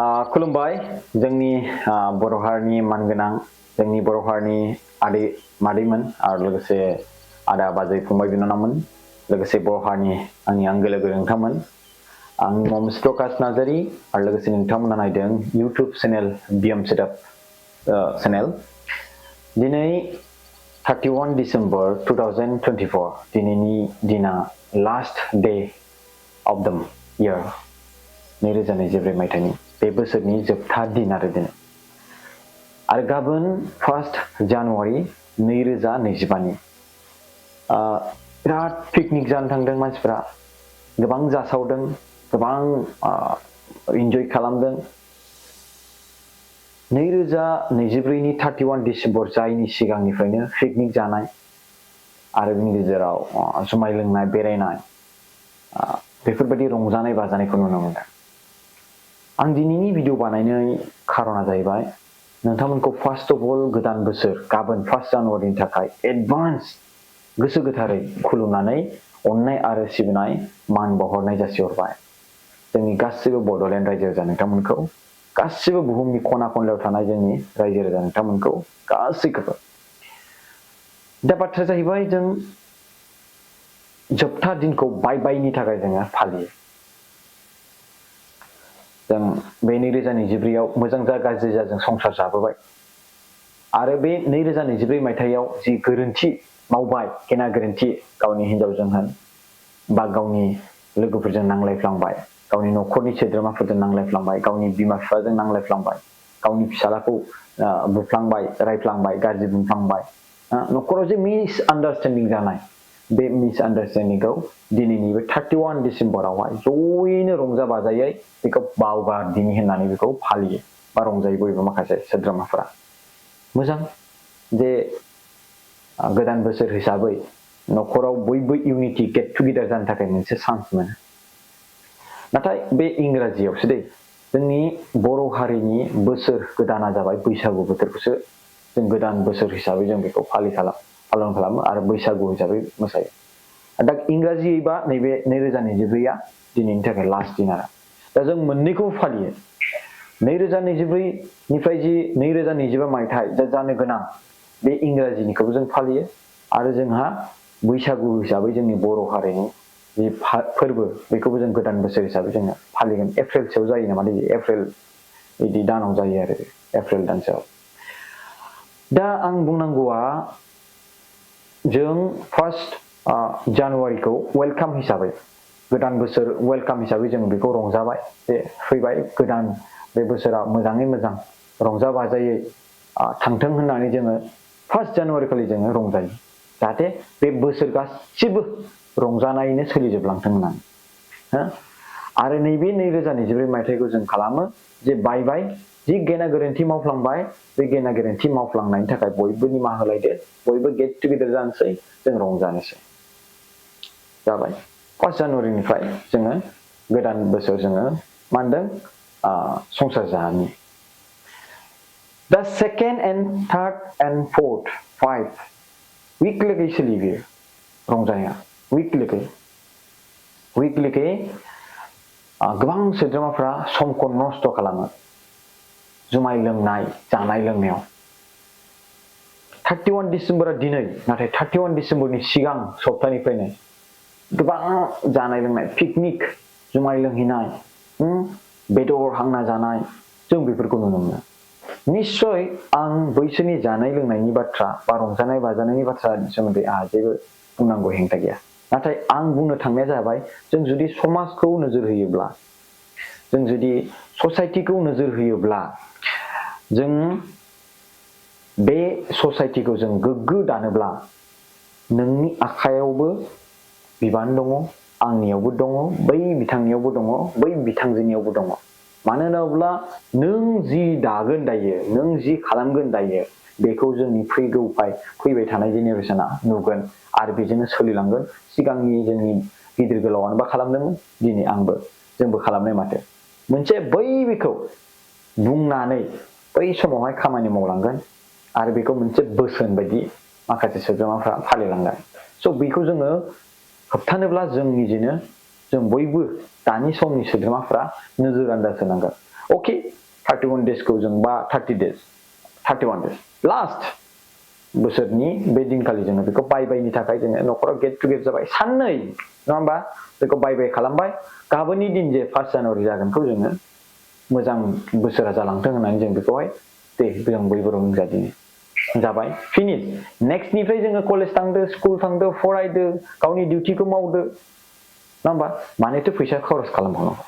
खुलुमबाय जोंनि बर' हारिनि मानगोनां जोंनि बर' हारिनि आदै मादैमोन आरो लोगोसे आदा बाजै फंबाय बिनानावमोन लोगोसे बर' हारिनि आंनि आंगो लोगो नोंथांमोन आं मिस्टर प्रकाश नार्जारी आरो लोगोसे नोंथांमोना नायदों YouTube channel BM setup channel दिनै 31 डिसेम्बर 2024 दिनैनि दिना लास्ट डे अफ द इयार 2024 मायथाइनि बे बोसोरनि जोबथा दिन आरो दिनै आरो गाबोन 1 जानुवारि 2025 नि बिराद पिकनिक जानो थांदों मानसिफोरा गोबां जासावदों गोबां एन्जय खालामदों 2024 नि 31 डिसेम्बर जायनि सिगांनिफ्रायनो पिकनिक जानाय आरो बिनि गेजेराव जुमाय लोंनाय बेरायनाय बेफोरबायदि रंजानाय बाजानायखौ नुनो मोनदों आं दिनैनि भिडिअ बानायनाय खारना जाहैबाय नोंथांमोनखौ फार्स्ट अफ अल गोदान बोसोर गाबोन 1 जानुवारिनि थाखाय एडभान्स गोसो गोथारै खुलुमनानै अननाय आरो सिबिनाय मान बावहरनाय जासिहरबाय जोंनि गासिबो बड'लेण्ड रायजो राजा नोंथांमोनखौ गासिबो बुहुमनि खना खनलायाव थानाय जोंनि रायजो राजा नोंथांमोनखौ गासैखौबो दा बाथ्राया जाहैबाय जों जोबथा दिनखौ बाय बायनि थाखाय जोङो फालियो जों बे 2024 आव मोजां जा गाज्रि जा जों संसार जाबोबाय आरो बे 2024 मायथाइयाव जि गोरोन्थि मावबाय गेना गोरोन्थि गावनि हिन्जावजों होन बा गावनि लोगोफोरजों नांलायफ्लांबाय गावनि न'खरनि सोद्रोमाफोरजों नांलायफ्लांबाय गावनि बिमा बिफाजों नांलायफ्लांबाय गावनि फिसालाखौ बुफ्लांबाय रायफ्लांबाय गाज्रि बुंफ्लांबाय न'खराव जे मिसआन्डारस्टेन्डिं जानाय बे मिसआन्डारस्टेन्डिंखौ दिनैनि बे 31 डिसेम्बरावहाय जयैनो रंजा बाजायै बेखौ बावगारदिनि होननानै बेखौ फालियो बा रंजायो बयबो माखासे सोद्रोमाफोरा मोजां जे गोदान बोसोर हिसाबै न'खराव बयबो इउनिटि गेट टुगेदार जानो थाखाय मोनसे चान्स मोनो नाथाय बे इंराजियावसो दै जोंनि बर' हारिनि बोसोर गोदाना जाबाय बैसागु बोथोरखौसो जों गोदान बोसोर हिसाबै जों बेखौ पालन खालामो आरो बैसागु हिसाबै मोसायो दा इंराजियैबा नैबे 2024 आ दिनैनि थाखाय लास्ट दिन आरो दा जों मोननैखौबो फालियो 2024 निफ्राय जि 2025 मायथाइ जानो गोनां बे इंराजिनिखौबो जों फालियो आरो जोंहा बैसागु हिसाबै जोंनि बर' हारिनि जि फोरबो बेखौबो जों गोदान बोसोर हिसाबै जोङो फालिगोन एप्रिलसोआव जायो नामा एप्रिल बिदि दानाव जायो आरो एप्रिल दानसोआव दा आं बुंनांगौआ जों 1 जानुवारिखौ वेलकाम हिसाबै गोदान बोसोर वेलकाम हिसाबै जों बेखौ रंजाबाय जे फैबाय गोदान बे बोसोरा मोजाङै मोजां रंजा बाजायै थांथों होननानै जोङो 1 जानुवारि खालि जोङो रंजायो जाहाथे बे बोसोर गासिबो रंजानायैनो सोलिजोबलांथों होननानै आरो नैबे 2024 मायथाइखौ जों खालामो जे बाय बाय जि गेना गोरोन्थि मावफ्लांबाय बे गेना गोरोन्थि मावफ्लांनायनि थाखाय बयबो निमाहा होलायदो बयबो गेट टुगेदार जानोसै जों रंजानोसै जाबाय 1 जानुवारिनिफ्राय जोङो गोदान बोसोर जोङो मा होनदों संसार जानि दा 2nd and 3rd and 4th 5 उइकलिकै सोलियो रंजानाया उइकलिकै गोबां सोद्रोमाफ्रा समखौ नस्थ' खालामो जुमाय लोंनाय जानाय लोंनायाव 31 डिसेम्बरा दिनै नाथाय 31 डिसेम्बरनि सिगां सप्तानिफ्रायनो गोबां जानाय लोंनाय पिकनिक जुमाय लोंहैनाय बेदर हांना जानाय जों बेफोरखौ नुनो मोनो निश्चय आं बैसोरनि जानाय लोंनायनि बाथ्रा बा रंजानाय बाजानायनि बाथ्रानि सोमोन्दै आहा जेबो बुंनांगौ हेंथा गैया नाथाय आं बुंनो थांनाया जाबाय जों जुदि समाजखौ नोजोर होयोब्ला जों जुदि ससाइटिखौ नोजोर होयोब्ला जों बे ससाइटिखौ जों गोग्गो दानोब्ला नोंनि आखायावबो बिबान दङ आंनियावबो दङ बै बिथांनियावबो दङ बै बिथांजोनियावबो दङ मानो होनोब्ला नों जि दागोन दायो नों जि खालामगोन दायो बेखौ जोंनि फैबाय थानाय जेनेरेसना नुगोन आरो बेजोंनो सोलिलांगोन सिगांनि जोंनि गिदिर गोलावानो बा खालामदोंमोन दिनै जोंबो खालामनाय माथो मोनसे बेखौ बुंनानै बै समावहाय खामानि मावलांगोन आरो बेखौ मोनसे बोसोन बायदि माखासे सोद्रोमाफ्रा फालिलांगोन स' बेखौ जोङो होबथानोब्ला जों निजेनो जों बयबो दानि समनि सोद्रोमाफ्रा नोजोर आन्दाज होनांगोन अके 31 डेजखौ जों बा 30 डेज 31 डेज लास्ट बोसोरनि बे दिनखालि जोङो बेखौ बाय बायनि थाखाय जोङो न'खराव गेट टुगेदर जाबाय साननै नङा होमबा बेखौ बाय बाय खालामबाय गाबोननि दिन जे 1 जानुवारि जागोनखौ जोङो मोजां बोसोरा जालांथों होननानै जों बेखौहाय दे जों बयबो रंजादिनि जाबाय फिनिश नेक्स्टनिफ्राय जोङो कलेज थांदो स्कुल थांदो फरायदो गावनि डिउटिखौ मावदो नङा होमबा मानोथो फैसा खरस खालामबावनांगौ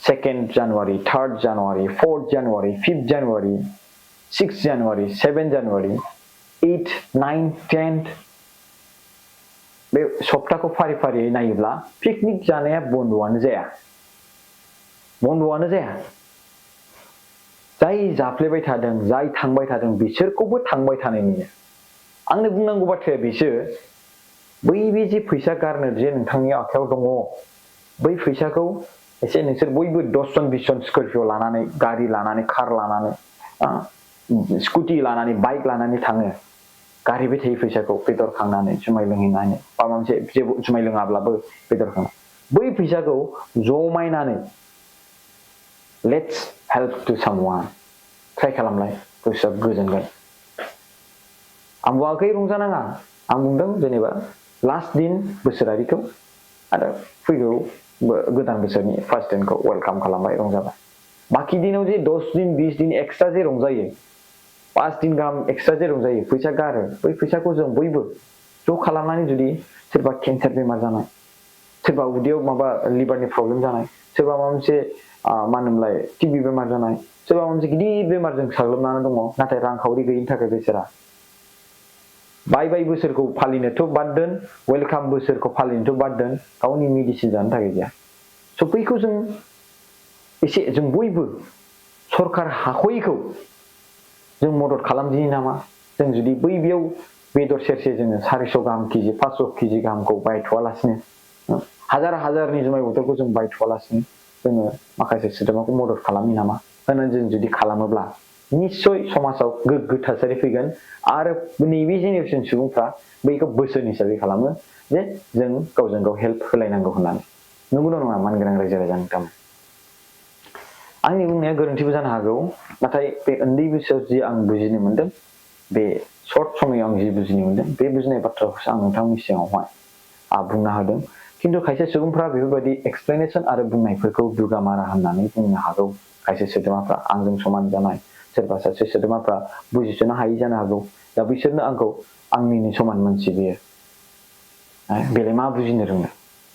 2nd January 3rd January 4th January 5th January 6th January 7th January 8th 9th 10th बे सप्ताखौ फारि फारियै नायोब्ला पिकनिक जानाया बन्द'आनो जाया जाय जाफ्लेबाय थादों जाय थांबाय थादों बिसोरखौबो थांबाय थानाय नुयो आंनो बुंनांगौ बाथ्राया बिसो बै बे जे फैसा गारनो जे नोंथांनि आखायाव दङ बै फैसाखौ एसे नोंसोर बयबो 10 जन 20 जन स्कर्पिय लानानै गारि लानानै कार लानानै स्कुटि लानानै बाइक लानानै थाङो गारिबाय थायो फैसाखौ बेदर खांनानै जुमाय लोंहैनानै बा माबा मोनसे जेबो जुमाय लोङाब्लाबो बेदर खांनानै बै फैसाखौ जमायनानै लेट्स हेल्प टु सामवान ट्राइ खालामलाय गोसोआ गोजोनगोन आं बुङाखै रंजानाङा आं बुंदों जेनेबा लास्ट दिन बोसोरारिखौ आरो फैगौ गोदान बोसोरनि फार्स्ट दिनखौ वेलकाम खालामबाय रंजाबाय बाकी दिनाव जे 10 दिन 20 दिन एक्सट्रा जे रंजायो 5 दिन गाहाम एक्सट्रा जे रंजायो फैसा गारो बै फैसाखौ जों बयबो ज' खालामनानै जुदि सोरबा केन्सार बेमार जानाय सोरबा उदैयाव माबा लिभारनि प्रब्लेम जानाय सोरबा माबा मोनसे मा होनोमोनलाय टिबि बेमार जानाय सोरबा माबा मोनसे गिदिर बेमारजों साग्लोबनानै दङ नाथाय रांखावरि गैयिनि थाखाय बेसोरा बाय बाय बोसोरखौ फालिनोथ' बाद दोन वेलकाम बोसोरखौ फालिनोथ' बाद दोन गावनि मेडिसिन जानो थाखाय गैया स' बैखौ जों एसे जों बयबो सरकार हाख'यैखौ जों मदद खालामदिनि नामा जों जुदि बै बेयाव बेदर सेरसे जोङो 400 गाहाम केजि 500 केजि गाहामखौ बायथ'वालासिनो हाजारनि जुमाय बथलखौ जों बायथ'वालासिनो जोङो माखासे सोद्रोमाखौ मदद खालामनि नामा होननानै जों जुदि खालामोब्ला निश्चय समाजाव गोग्गो थासारि फैगोन आरो नैबे जेनेरेसन सुबुंफ्रा बैखौ बोसोन हिसाबै खालामो जे जों गावजों गाव हेल्प होलायनांगौ होननानै नंगौना नङा मानगोनां रायजो राजा नोंथां आंनि बुंनाया गोरोन्थिबो जानो हागौ नाथाय बे उन्दै बैसोआव जि आं बुजिनो मोनदों बे सर्ट समायाव आं जि बुजिनो मोनदों बे बुजिनाय बाथ्राखौसो आं नोंथांनि सिगाङावहाय बुंना होदों खिन्थु खायसे सुबुंफ्रा बेफोरबायदि एक्सप्लेनेसन आरो बुंनायफोरखौ दुगामारा होननानै बुंनो हागौ खायसे सोद्रोमाफ्रा आंजों समान जानाय सोरबा सासे सोद्रोमाफ्रा बुजिस'नो हायि जानो हागौ दा बिसोरनो आंखौ आंनिनो समान मानसि बियो बेलाय मा बुजिनो रोंनो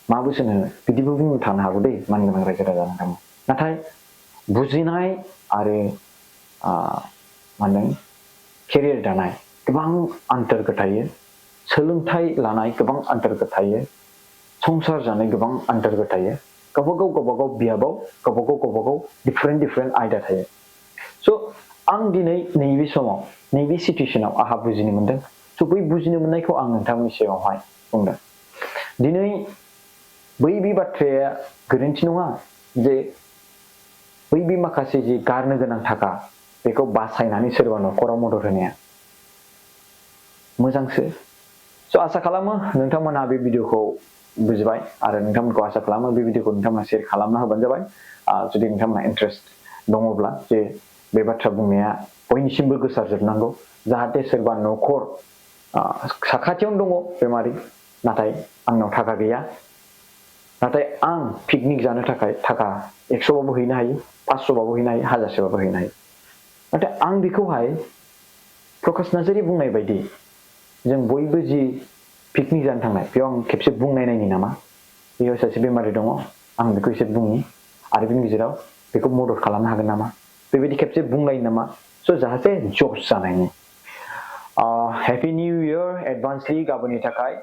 मा बोसोन होनो बिदिबो बुंनो थानो हागौ दै मानगोनां रायजो राजा नोंथां नाथाय बुजिनाय आरो मा होनदों केरियार दानाय गोबां आन्थोरफोर थायो सोलोंथाइ लानाय गोबां आन्थोरफोर थायो संसार जानाय गोबां आन्थोरफोर थायो गावबागाव बियाबाव गावबागाव डिफरेन्ट आयदा थायो स' आं दिनै नैबे समाव नैबे सिटुएसनाव आंहा बुजिनो मोनदों स' बै बुजिनो मोननायखौ आं नोंथांनि सिगाङावहाय बुंदों दिनै बै बे बाथ्राया गोरोन्थि नङा जे बै बे माखासे जि गारनो गोनां थाखा बेखौ बासायनानै सोरबा न'खराव मदद होनाया मोजांसो स' आसा खालामो नोंथांमोनहा बे भिडिअखौ बुजिबाय आरो नोंथांमोनखौ आसा खालामो बे भिडिअखौ नोंथांमोना शेयार खालामना होबानो जाबाय जुदि नोंथांमोना इन्ट्रेस्ट दङब्ला जे बे बाथ्रा बुंनाया बयनिसिमबो गोसारजोबनांगौ जाहाथे सोरबा न'खर साखाथियावनो दङ बेमारि नाथाय आंनाव थाखा गैया नाथाय आं पिकनिक जानो थाखाय थाखा 100 बाबो हैनो हायो 500 बाबो हैनो हायो 1000 बाबो हैनो हायो नाथाय आं बेखौहाय प्रकाश नार्जारी बुंनाय बायदि जों बयबो जि पिकनिक जानो थांनाय बेयाव आं खेबसे बुंनाय नायनि नामा बेयाव सासे बेमारि दङ आं बेखौ एसे बुंनि आरो बेनि गेजेराव बेखौ मदद खालामनो हागोन नामा बेबायदि खेबसे बुंलायो नामा स' जाहाथे जब्स जानायनि हेपि निउ इयार एडभान्सलि गाबोननि थाखाय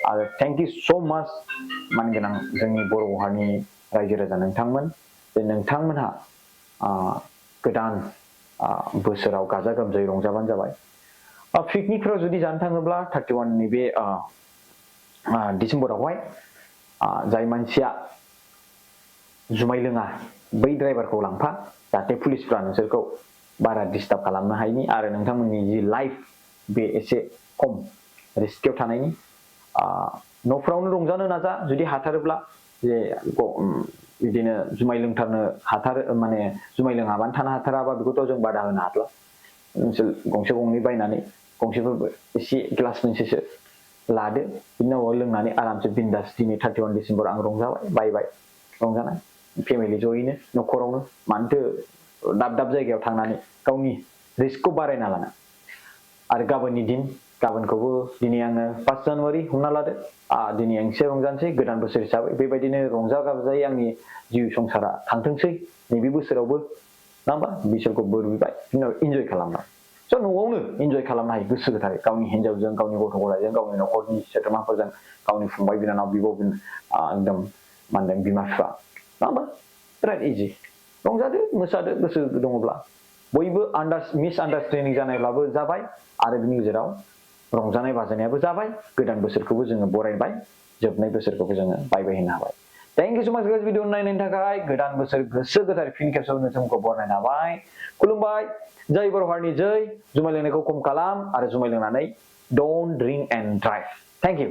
आरो थेंक इउ स' माच मानगोनां जोंनि बर' हारिनि रायजो राजा नोंथांमोन जे नोंथांमोनहा गोदान बोसोराव गाजा गोमजायै रंजाबानो जाबाय पिकनिकफ्राव जुदि जानो थाङोब्ला 31 नि बे डिसेम्बरावहाय जाय मानसिया जुमाय लोङा बै ड्राइभारखौ लांफा जाहाथे पुलिसफ्रा नोंसोरखौ बारा डिस्टार्ब खालामनो हायिनि आरो नोंथांमोननि जि लाइफ बे एसे खम रिस्कआव थानायनि न'फ्रावनो रंजानो नाजा जुदि हाथारोब्ला जे बिदिनो जुमाय लोंथारनो माने जुमाय लोङाबानो थानो हाथाराबा बेखौथ' जों बादा होनो हाथला नोंसोर गंसे गंनै बायनानै गंसेफोरबो एसे ग्लास मोनसेसो लादो बिनि उनाव लोंनानै आरामसे बिन्दास दिनै 31 डिसेम्बर आं रंजाबाय बायबाय रंजानाय फेमिलि जयैनो न'खरावनो मानोथो दाब दाब जायगायाव थांनानै गावनि रिस्कखौ बारायना लाना आरो गाबोननि दिन गाबोनखौबो दिनै आङो 1 जानुवारि हमना लादो दिनै आं एसे रंजानोसै गोदान बोसोर हिसाबै बेबायदिनो रंजा गाबजायै आंनि जिउ संसारा थांथोंसै नैबे बोसोरावबो नङा होमबा बिसोरखौ बोर बिबाय बिनि उनाव इन्जय खालामबाय स' न'आवनो इन्जय खालामनो हायो गोसो गोथारै गावनि हिन्जावजों गावनि गथ' गथायजों गावनि न'खरनि सोद्रोमाफोरजों गावनि फंबाय बिनानाव बिब' एकदम मा होनदों बिमा बिफा नङा होमबा बिराद इजि रंजादो मोसादो गोसो दङब्ला बयबो मिसआन्डारस्टेन्डिं जानायब्लाबो जाबाय आरो बिनि गेजेराव रंजानाय बाजानायाबो जाबाय गोदान बोसोरखौबो जोङो बरायबाय जोबनाय बोसोरखौबो जोङो बायबाय होनो हाबाय थेंक इउ सो माच गाइस भिडिअ नायनायनि थाखाय गोदान बोसोर गोसो गोथार फिन खेबसेबाव नोंथांमोनखौ बरायना हाबाय खुलुमबाय जय बर' हारिनि जय जुमाय लोंनायखौ खम खालाम आरो जुमाय लोंनानै don't drink and drive thank you